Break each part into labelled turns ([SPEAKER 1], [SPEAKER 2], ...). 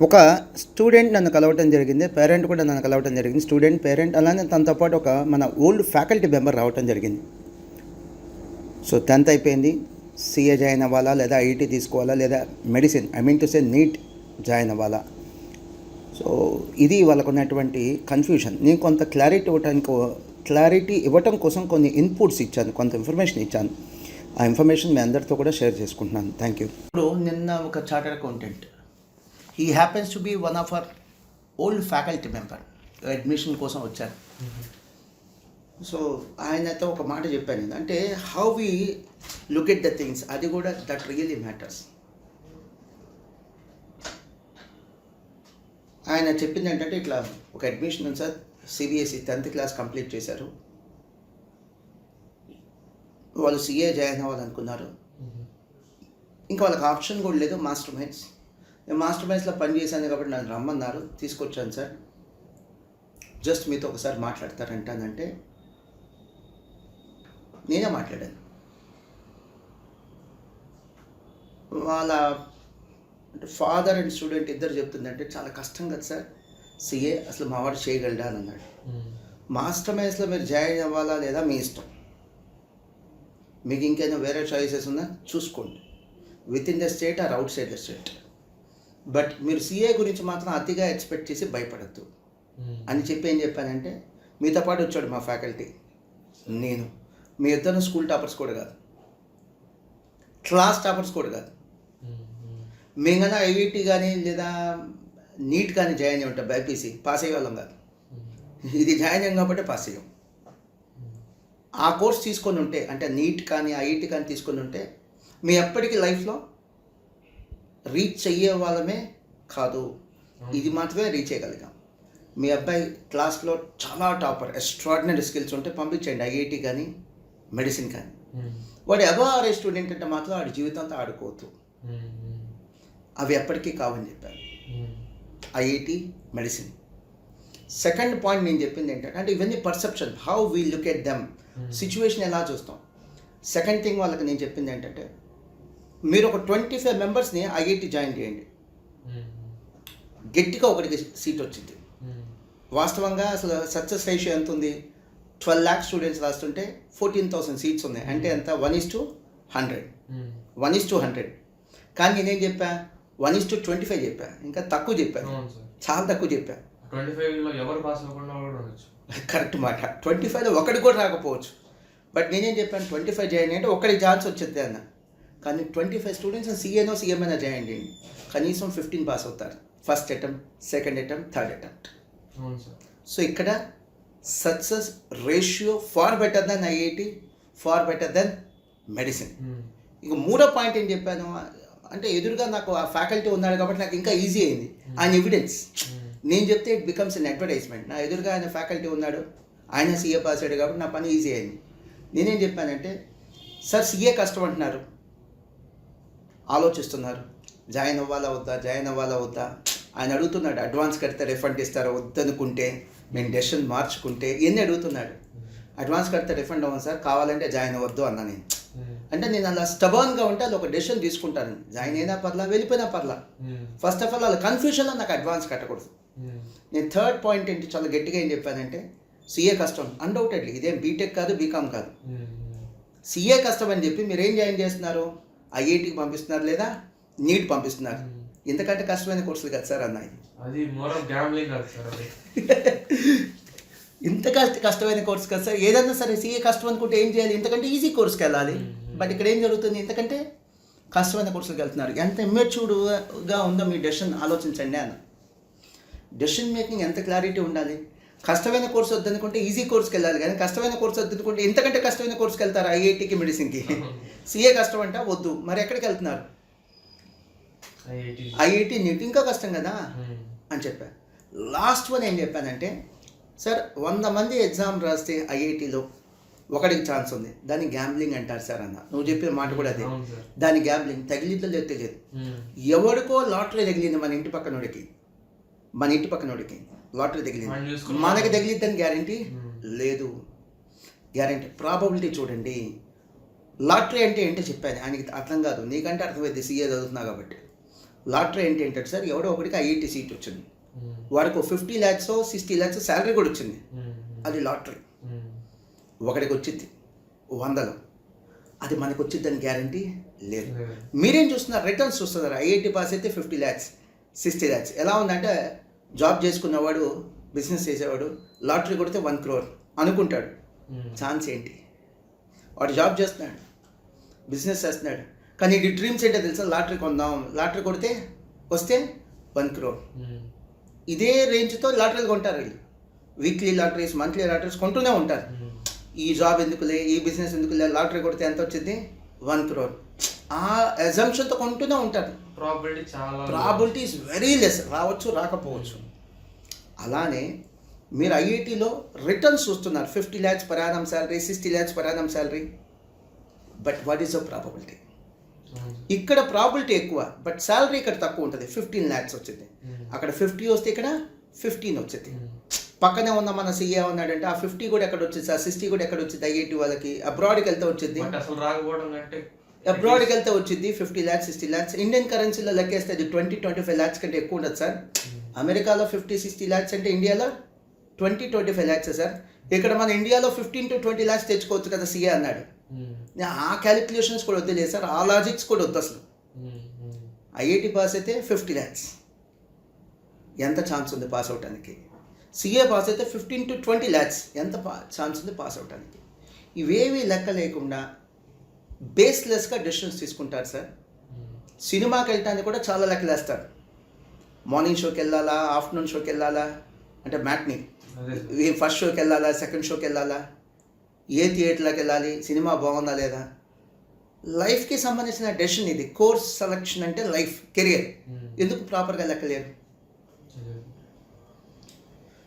[SPEAKER 1] ఒక స్టూడెంట్ నన్ను కలవటం జరిగింది, పేరెంట్ కూడా నన్ను కలవటం జరిగింది. స్టూడెంట్, పేరెంట్, అలానే తనతో పాటు ఒక మన ఓల్డ్ ఫ్యాకల్టీ మెంబర్ రావటం జరిగింది. సో 10th అయిపోయింది, సిఏ జాయిన్ అవ్వాలా లేదా ఐఐటి తీసుకోవాలా లేదా మెడిసిన్ నీట్ జాయిన్ అవ్వాలా. సో ఇది వాళ్ళకు ఉన్నటువంటి కన్ఫ్యూషన్. నేను కొంత క్లారిటీ ఇవ్వటం కోసం కొన్ని ఇన్పుట్స్ ఇచ్చాను, కొంత ఇన్ఫర్మేషన్ ఇచ్చాను. ఆ ఇన్ఫర్మేషన్ మీ అందరితో కూడా షేర్ చేసుకుంటున్నాను. Thank you. ఇప్పుడు నిన్న ఒక chartered accountant, he happens to be one of our old faculty member, admission కోసం వచ్చారు. సో ఆయనతో ఒక మాట చెప్పాను, అంటే how we look at the things, అది కూడా దట్ రియలీ మ్యాటర్స్. ఆయన చెప్పింది ఏంటంటే, ఇట్లా ఒక అడ్మిషన్ ఉంది sir, CBSE 10th class complete చేశారు, వాళ్ళు సిఏ జాయిన్ అవ్వాలనుకున్నారు, ఇంకా వాళ్ళకి ఆప్షన్ కూడా లేదు. మాస్టర్ మైండ్స్లో పనిచేశాను కాబట్టి నన్ను రమ్మన్నారు, తీసుకొచ్చాను సార్, జస్ట్ మీతో ఒకసారి మాట్లాడతారంటానంటే నేనే మాట్లాడాను. వాళ్ళ అంటే ఫాదర్ అండ్ స్టూడెంట్ ఇద్దరు చెప్తుందంటే, చాలా కష్టం కదా సార్ సిఏ, అసలు మావాడు చేయగలడా అని అన్నాడు. మాస్టర్ మైండ్స్లో మీరు జాయిన్ అవ్వాలా లేదా మీ ఇష్టం, మీకు ఇంకేదో వేరే చాయిసెస్ ఉన్నా చూసుకోండి, with in the state or out side the state, but మీరు సిఏ గురించి మాత్రం అతిగా ఎక్స్పెక్ట్ చేసి భయపడద్దు అని చెప్పి ఏం చెప్పానంటే, మీతో పాటు వచ్చాడు మా ఫ్యాకల్టీ, నేను, మీ ఇద్దరు స్కూల్ టాపర్స్ కూడా కాదు, క్లాస్ టాపర్స్ కూడా కాదు, మేము కన్నా ఐఐటి కానీ లేదా నీట్ కానీ జాయిన్ అయ్యి ఉంటాం, బైపీసీ పాస్ అయ్యే వాళ్ళం కాదు, ఇది జాయిన్ అయ్యాం కాబట్టి పాస్ అయ్యాం. ఆ కోర్స్ తీసుకొని ఉంటే, అంటే నీట్ కానీ ఐఐటి కానీ తీసుకొని ఉంటే మీ ఎప్పటికీ లైఫ్లో రీచ్ అయ్యే వాళ్ళమే కాదు, ఇది మాత్రమే రీచ్ అయ్యగలిగాం. మీ అబ్బాయి క్లాస్లో చాలా టాపర్, ఎక్స్ట్రాడినరీ స్కిల్స్ ఉంటే పంపించండి, ఐఐటి కానీ మెడిసిన్ కానీ. వాడు అబవ్ స్టూడెంట్ అంటే మాత్రం వాడి జీవితంతో ఆడుకోవద్దు, అవి ఎప్పటికీ కావని చెప్పారు, ఐఐటి మెడిసిన్. సెకండ్ పాయింట్ నేను చెప్పింది ఏంటంటే, అంటే ఇవన్నీ perception, how we look at them, situation ఎలా చూస్తాం. సెకండ్ థింగ్ వాళ్ళకి నేను చెప్పింది ఏంటంటే, మీరు ఒక 25 మెంబర్స్ని ఐఐటి జాయిన్ చేయండి, గట్టిగా ఒకటికి సీట్ వచ్చింది. వాస్తవంగా అసలు సక్సెస్ రేషియో ఎంత ఉంది, 12 lakh స్టూడెంట్స్ రాస్తుంటే 14,000 సీట్స్ ఉన్నాయి, అంటే ఎంత 1:100, 1:100. కానీ నేనేం చెప్పా, 1:25 చెప్పా, ఇంకా తక్కువ చెప్పాను, చాలా తక్కువ చెప్పా.
[SPEAKER 2] 25లో ఎవరు పాస్ అవ్వకుండా
[SPEAKER 1] కరెక్ట్ మాట, 25లో ఒకటి కూడా రాకపోవచ్చు, బట్ నేనేం చెప్పాను, 25 జాయిన్ అంటే ఒకరికి ఛాన్స్ వచ్చేది అన్న. కానీ 25 స్టూడెంట్స్ సిఏనో సిఎంఐనా జాయిన్ చేయండి, కనీసం 15 పాస్ అవుతారు, first attempt, second attempt, third attempt. So ఇక్కడ success ratio far better than IIT, far better than medicine. ఇక మూడో పాయింట్ ఏం చెప్పాను అంటే, ఎదురుగా నాకు ఆ ఫ్యాకల్టీ ఉన్నాడు కాబట్టి నాకు ఇంకా ఈజీ అయింది. ఆయన ఎవిడెన్స్ నేను చెప్తే ఇట్ బికమ్స్ ఎన్ అడ్వర్టైజ్మెంట్. నా ఎదురుగా ఆయన ఫ్యాకల్టీ ఉన్నాడు, ఆయన సీఏ పాస్ అయ్యాడు కాబట్టి నా పని ఈజీ అయింది. నేనేం చెప్పానంటే, సార్ సిఏ కష్టం అంటున్నారు, ఆలోచిస్తున్నారు, జాయిన్ అవ్వాలా వద్దా. ఆయన అడుగుతున్నాడు, అడ్వాన్స్ కడితే రిఫండ్ ఇస్తారో వద్దనుకుంటే, మేము డెసిషన్ మార్చుకుంటే, ఇవన్నీ అడుగుతున్నాడు. అడ్వాన్స్ కడితే రిఫండ్ అవ్వను సార్, కావాలంటే జాయిన్ అవ్వద్దు అన్నా నేను. అంటే నేను అలా స్టబర్న్గా ఉంటే అది ఒక డెసిషన్ తీసుకుంటాను, జాయిన్ అయినా పర్లా, వెళ్ళిపోయినా పర్లా. ఫస్ట్ ఆఫ్ ఆల్ వాళ్ళ కన్ఫ్యూషన్లో నాకు అడ్వాన్స్ కట్టకూడదు. నేను థర్డ్ పాయింట్ ఏంటి చాలా గట్టిగా ఏం చెప్పానంటే, సిఏ కష్టం అన్డౌటెడ్లీ, ఇదేం బీటెక్ కాదు, బీకామ్ కాదు, సిఏ కష్టం అని చెప్పి మీరు ఏం జాయిన్ చేస్తున్నారు, ఐఐటికి పంపిస్తున్నారు లేదా నీట్ పంపిస్తున్నారు. ఇంతకంటే కష్టమైన కోర్సులు కదా సార్ అన్నాయి, ఇంత కష్టమైన కోర్సు కదా సార్. ఏదన్నా సరే సిఏ కష్టం అనుకుంటే ఏం చేయాలి, ఇంతకంటే ఈజీ కోర్సుకి వెళ్ళాలి. బట్ ఇక్కడ ఏం జరుగుతుంది, ఇంతకంటే కష్టమైన కోర్సులకు వెళ్తున్నారు. ఎంత ఇమ్మెచ్యూర్డ్గా ఉందో మీ డెసిషన్ ఆలోచించండి అన్న. డెసిషన్ మేకింగ్ ఎంత క్లారిటీ ఉండాలి. కష్టమైన కోర్సు వద్దనుకుంటే ఈజీ కోర్సుకి వెళ్ళాలి, కానీ కష్టమైన కోర్సు వద్దనుకుంటే ఇంతకంటే కష్టమైన కోర్సుకి వెళ్తారు, ఐఐటికి మెడిసిన్కి. సిఏ కష్టం అంటే వద్దు, మరి ఎక్కడికి వెళ్తున్నారు, ఐఐటి నీట్ ఇంకా కష్టం కదా అని చెప్పా. లాస్ట్ వన్ ఏం చెప్పానంటే, సార్ 100 మంది ఎగ్జామ్ రాస్తే ఐఐటిలో ఒకటికి ఛాన్స్ ఉంది, దాన్ని గ్యాంబ్లింగ్ అంటారు సార్ అన్న. నువ్వు చెప్పిన మాట కూడా అదే, దాని గ్యాంబ్లింగ్ తగిలిద్దో లేదు తెలియదు. ఎవరికో లాటరీ తగిలింది, మన ఇంటి పక్కనోడికి లాటరీ తగిలింది, మనకి తగిలిద్దని గ్యారంటీ లేదు. గ్యారంటీ ప్రాబబిలిటీ చూడండి. లాటరీ అంటే ఏంటో చెప్పాను, ఆయనకి అర్థం కాదు, నీకంటే అర్థమైంది, సిఏ చదువుతున్నా కాబట్టి. లాటరీ ఏంటంటే సార్, ఎవడో ఒకటికి ఐఐటి సీట్ వచ్చింది, వాడికి 50 lakhs 60 lakhs శాలరీ కూడా వచ్చింది, అది లాటరీ. ఒకడికి వచ్చింది 100, అది మనకు వచ్చిందని గ్యారంటీ లేదు. మీరేం చూస్తున్నారు? రిటర్న్స్ చూస్తున్నారు. ఐఐటి పాస్ అయితే 50 lakhs 60 lakhs. ఎలా ఉందంటే జాబ్ చేసుకున్నవాడు, బిజినెస్ చేసేవాడు లాటరీ కొడితే 1 crore అనుకుంటాడు. ఛాన్స్ ఏంటి? వాడు జాబ్ చేస్తున్నాడు, బిజినెస్ చేస్తున్నాడు, కానీ ఈ డ్రీమ్స్ ఏంటో తెలుసా? లాటరీ కొందాం, లాటరీ కొడితే వస్తే 1 crore. ఇదే రేంజ్తో లాటరీలు కొంటారు వీళ్ళు. వీక్లీ లాటరీస్, మంత్లీ లాటరీస్ కొంటూనే ఉంటారు. ఈ జాబ్ ఎందుకులే, ఈ బిజినెస్ ఎందుకులే, లాటరీ కొడితే ఎంత వచ్చింది? 1 crore. ఆ అజంప్షన్తో కొంటూనే ఉంటారు. ప్రాబిలిటీ ఈజ్ వెరీ లెస్, రావచ్చు రాకపోవచ్చు. అలానే మీరు ఐఐటీలో రిటర్న్స్ చూస్తున్నారు, 50 lakhs per annum salary, 60 lakhs per annum salary, but what is the probability? ఇక్కడ ప్రాబిలిటీ ఎక్కువ, బట్ శాలరీ ఇక్కడ తక్కువ ఉంటుంది. 15 lakhs వచ్చింది, అక్కడ 50 వస్తే ఇక్కడ 15 వచ్చింది. పక్కనే ఉన్న మన సీఏ ఉన్నాడంటే ఆ 50 కూడా ఎక్కడ వచ్చింది, ఆ 60 కూడా ఎక్కడ వచ్చింది? ఐఐటి వాళ్ళకి అబ్రాడ్కి వెళ్తే వచ్చింది. అబ్రాడ్కి వెళ్తే వచ్చింది 50 lakhs 60 lakhs. ఇండియన్ కరెన్సీలో లెక్కేస్తే అది 20-25 lakhs కంటే ఎక్కువ ఉండదు సార్. అమెరికాలో 50-60 lakhs అంటే ఇండియాలో 20-25 lakhs సార్. ఇక్కడ మన ఇండియాలో 15-20 lakhs తెచ్చుకోవచ్చు కదా సీఏ అన్నాడు. ఆ క్యాలిక్యులేషన్స్ కూడా వద్దులేదు సార్, ఆ లాజిక్స్ కూడా వద్దు అసలు. ఐఐటి పాస్ అయితే 50 lakhs, ఎంత ఛాన్స్ ఉంది పాస్ అవటానికి? సీఏ పాస్ అయితే 15-20 lakhs, ఎంత ఛాన్స్ ఉంది పాస్ అవటానికి? ఇవేవి లెక్క లేకుండా బేస్లెస్గా డెసిషన్స్ తీసుకుంటారు సార్. సినిమాకి వెళ్ళటానికి కూడా చాలా లెక్కలు వేస్తారు. మార్నింగ్ షోకి వెళ్ళాలా, ఆఫ్టర్నూన్ షోకి వెళ్ళాలా, అంటే మ్యాట్ని, ఫస్ట్ షోకి వెళ్ళాలా, సెకండ్ షోకి వెళ్ళాలా, ఏ థియేటర్లోకి వెళ్ళాలి, సినిమా బాగుందా లేదా, లైఫ్కి సంబంధించిన డెసిషన్ ఇది. కోర్స్ సెలక్షన్ అంటే లైఫ్, కెరియర్, ఎందుకు ప్రాపర్గా లెక్కలేరు?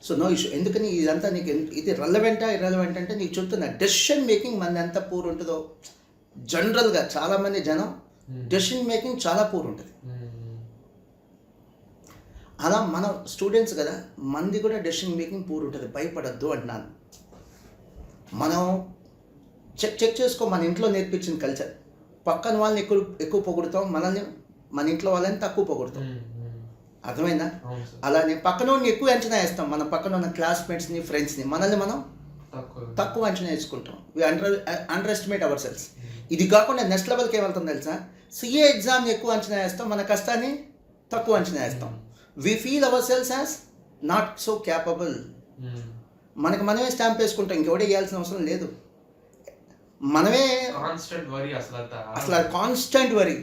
[SPEAKER 1] So no issue. ఎందుకని ఇదంతా నీకు ఇది రెలవెంటా ఇర్రెలవెంట్ అంటే నీకు చెప్తున్నా. డెసిషన్ మేకింగ్ మన ఎంత పూర్ ఉంటుందో జనరల్గా చాలామంది జనం డెసిషన్ మేకింగ్ చాలా పూర్ ఉంటుంది. అలా మనం స్టూడెంట్స్ కదా, మంది కూడా డెసిషన్ మేకింగ్ పూర్ ఉంటుంది. భయపడద్దు అంటున్నాను. మనం చెక్ చేసుకో, మన ఇంట్లో నేర్పించిన కల్చర్. పక్కన వాళ్ళని ఎక్కువ పొగుడుతాం, మనల్ని మన ఇంట్లో వాళ్ళని తక్కువ పొగుడుతాం. అర్థమైందా? అలానే పక్కన ఎక్కువ అంచనా వేస్తాం, మన పక్కన ఉన్న క్లాస్మేట్స్ని, ఫ్రెండ్స్ని. మనల్ని మనం తక్కువ అంచనా వేసుకుంటాం. Underestimate ourselves. ఇది కాకుండా నెక్స్ట్ లెవెల్కి ఏమవుతుందో తెలుసా? సిఏ ఎగ్జామ్ని ఎక్కువ అంచనా వేస్తాం, మన కష్టాన్ని తక్కువ అంచనా వేస్తాం. We feel ourselves as not so capable. మనకి మనమే స్టాంప్ వేసుకుంటాం, ఇంకెవడే వేయాల్సిన అవసరం లేదు. మనమే అసలు కాన్స్టెంట్ వరీ,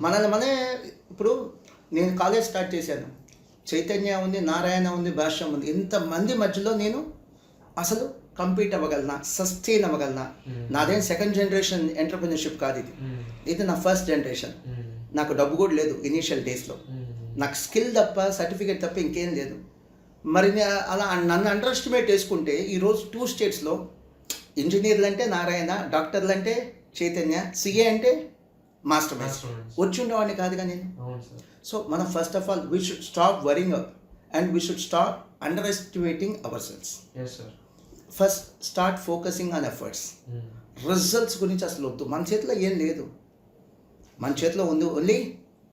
[SPEAKER 1] మనల్ని మనమే. ఇప్పుడు నేను కాలేజ్ స్టార్ట్ చేశాను, చైతన్య ఉంది, నారాయణ ఉంది, భాష్యం ఉంది, ఇంతమంది మధ్యలో నేను అసలు కంపీట్ అవ్వగలనా, సస్టైన్ అవ్వగలనా? నాదేం సెకండ్ జనరేషన్ ఎంటర్ప్రినర్షిప్ కాదు ఇది, ఇది నా ఫస్ట్ జనరేషన్. నాకు డబ్బు కూడా లేదు ఇనీషియల్ డేస్లో, నాకు స్కిల్ తప్ప, సర్టిఫికేట్ తప్ప ఇంకేం లేదు. మరి అలా నన్ను అండర్ ఎస్టిమేట్ చేసుకుంటే ఈరోజు 2 స్టేట్స్లో ఇంజనీర్లు అంటే నారాయణ, డాక్టర్లు అంటే చైతన్య, సిఏ అంటే మాస్టర్ మైండ్స్ వచ్చి ఉండేవాడిని కాదుగా నేను. సో మనం first of all we should stop worrying up and we should stop underestimating ourselves. First start focusing on efforts. Results గురించి అసలు వద్దు, మన చేతిలో ఏం లేదు. మన చేతిలో ఉంది ఓన్లీ